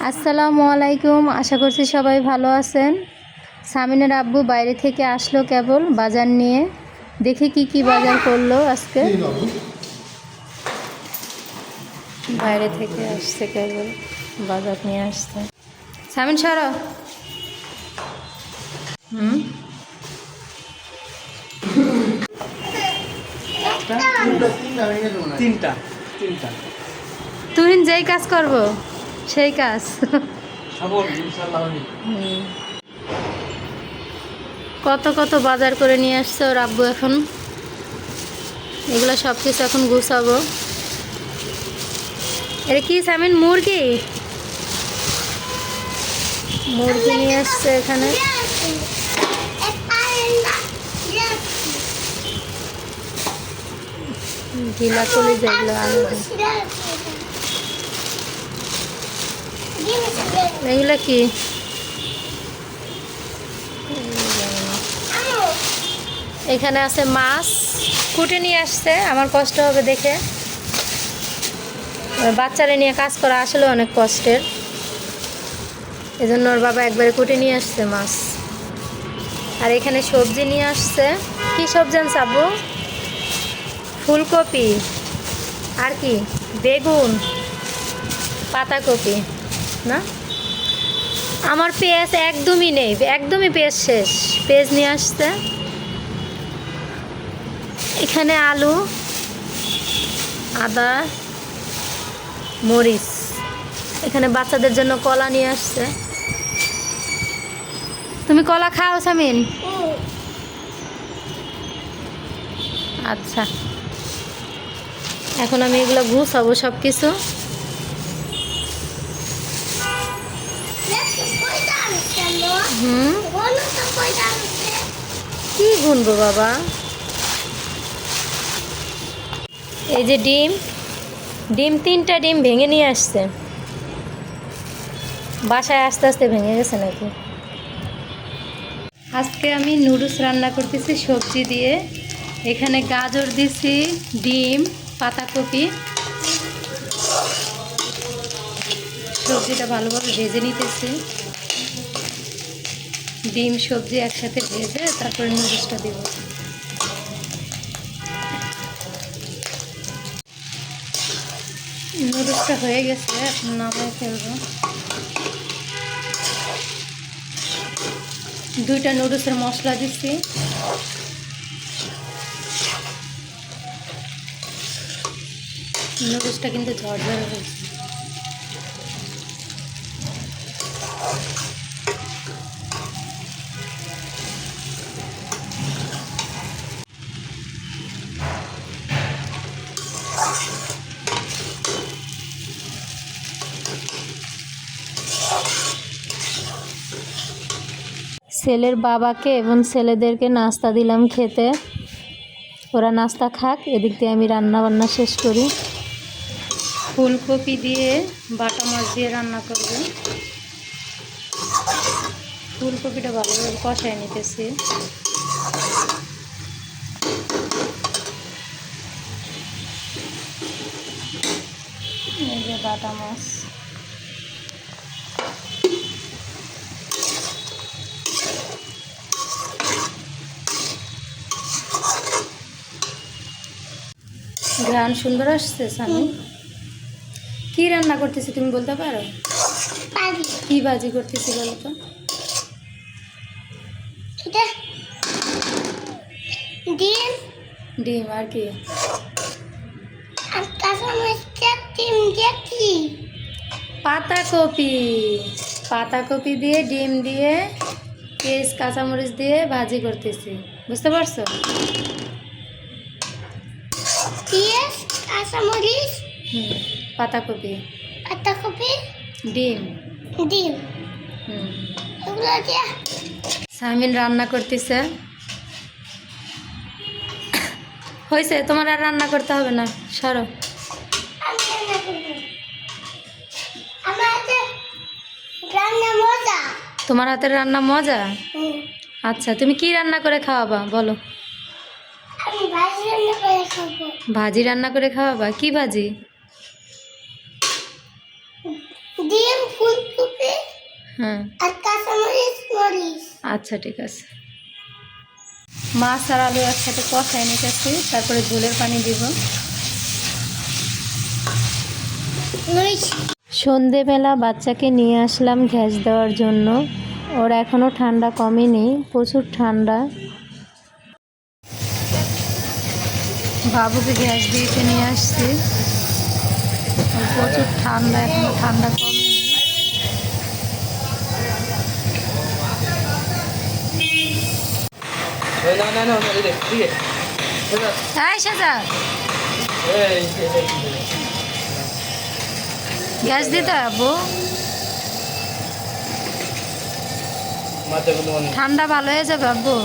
আসসালামু আলাইকুম। আশা করছি সবাই ভালো আছেন। সামিনের আব্বু বাইরে থেকে আসলো কেবল বাজার নিয়ে। দেখি কি কি বাজার করলো আজকে। বাইরে থেকে আসছে কেবল বাজার নিয়ে আসছে। সামিন সরো। তিনটা তুই যেই কাজ করব সেই কাজ। কত কত বাজার করে নিয়ে আসছে ওর আব্বু। এখন এগুলো সব কিছু এখন গুছাবো। এটা কি সামিন? মুরগি মুরগি নিয়ে আসছে এখানে। গিলা কলি যেগুলো এগুলো কি? এখানে আছে মাছ কুটে নিয়ে আসছে। আমার কষ্ট হবে দেখে। বাচ্চারা নিয়ে কাজ করা আসলে অনেক কষ্টের, এজন্য ওর বাবা একবারে কুটে নিয়ে আসছে মাছ। আর এখানে সবজি নিয়ে আসছে। কি সবজি আনছে আব্বু? ফুলকপি, আর কি বেগুন, পাতাকপি না। আমার পেঁয়াজ একদমই নেই, একদমই পেঁয়াজ শেষ। পেঁয়াজ নিয়ে আসছে। এখানে আলু, আদা, মরিচ। এখানে বাচ্চাদের জন্য কলা নিয়ে আসছে। তুমি কলা খাও সামিন? আচ্ছা, এখন আমি এগুলো গুছাবো সব কিছু। কি গুনবো বাবা? এই যে ডিম, ডিম 3টা ডিম ভেঙে নিয়ে আসছে। বাসায় আস্তে আস্তে ভেঙে গেছে নাকি। আজকে আমি নুডলস রান্না করতেছি সবজি দিয়ে। এখানে গাজর দিছি, ডিম, পাতাকপি। সবজিটা ভালোভাবে ভেজে নিতেছি। ডিম সবজি একসাথে ভেজে তারপরে নুডলসটা দেব। নুডলসটা হয়ে গেছে, এখন নামায় ফেলবো। 2টা নুডলসের মশলা দিচ্ছি। নুডলসটা কিন্তু ঝরঝরে হয়েছে। ছেলের বাবাকে এবং ছেলেদেরকে নাস্তা দিলাম খেতে। ওরা নাস্তা খাক, এদিক দিয়ে আমি রান্না বান্না শেষ করি। ফুলকপি দিয়ে বাটা মাছ দিয়ে রান্না করব। ফুলকপিটা ভালোভাবে কষায় নিতেছি। এই যে বাটা মাছ। ঘ্রাণ সুন্দর আসছে। সামি কি রান্না করতেছি তুমি বলতে পারো? কি ভাজি করতেছি বলো তো? ডিম। ডিম আর কি? পাতাকপি। পাতাকপি দিয়ে ডিম দিয়ে পেঁয়াজ কাঁচামরিচ দিয়ে ভাজি করতেছি, বুঝতে পারছো? পেঁয়াজ কাঁচামরিচ, পাতাকপি, পাতাকপি, ডিম, ডিম, এগুলো দিয়ে সামিন রান্না করতেছে। হয়েছে, তোমার আর রান্না করতে হবে না, সরো। তোমার হাতের রান্না মজা? আচ্ছা, তুমি কি রান্না করে খাওয়াবা বলো? ভাজি রান্না করে খাওয়াবা? কি ভাজি? ডিম, ফুলকপি, হ্যাঁ আর কাঁচামরিচ মরিচ। আচ্ছা ঠিক আছে। মাছ আর আলু একসাথে কষাই নিতেছি, তারপরে ঝোলের পানি দিব। মরিচ। সন্ধেবেলা বাচ্চাকে নিয়ে আসলাম গ্যাস দেওয়ার জন্য। ওর এখনও ঠান্ডা কমেনি, প্রচুর ঠান্ডা। বাবুকে গ্যাস দিয়েতে নিয়ে আসছি, ওর প্রচুর ঠান্ডা, এখনও ঠান্ডা কমেনি। তাই সাজা গ্যাস দিতে আব্বু, ঠান্ডা ভালো হয়ে যাবে আব্বু।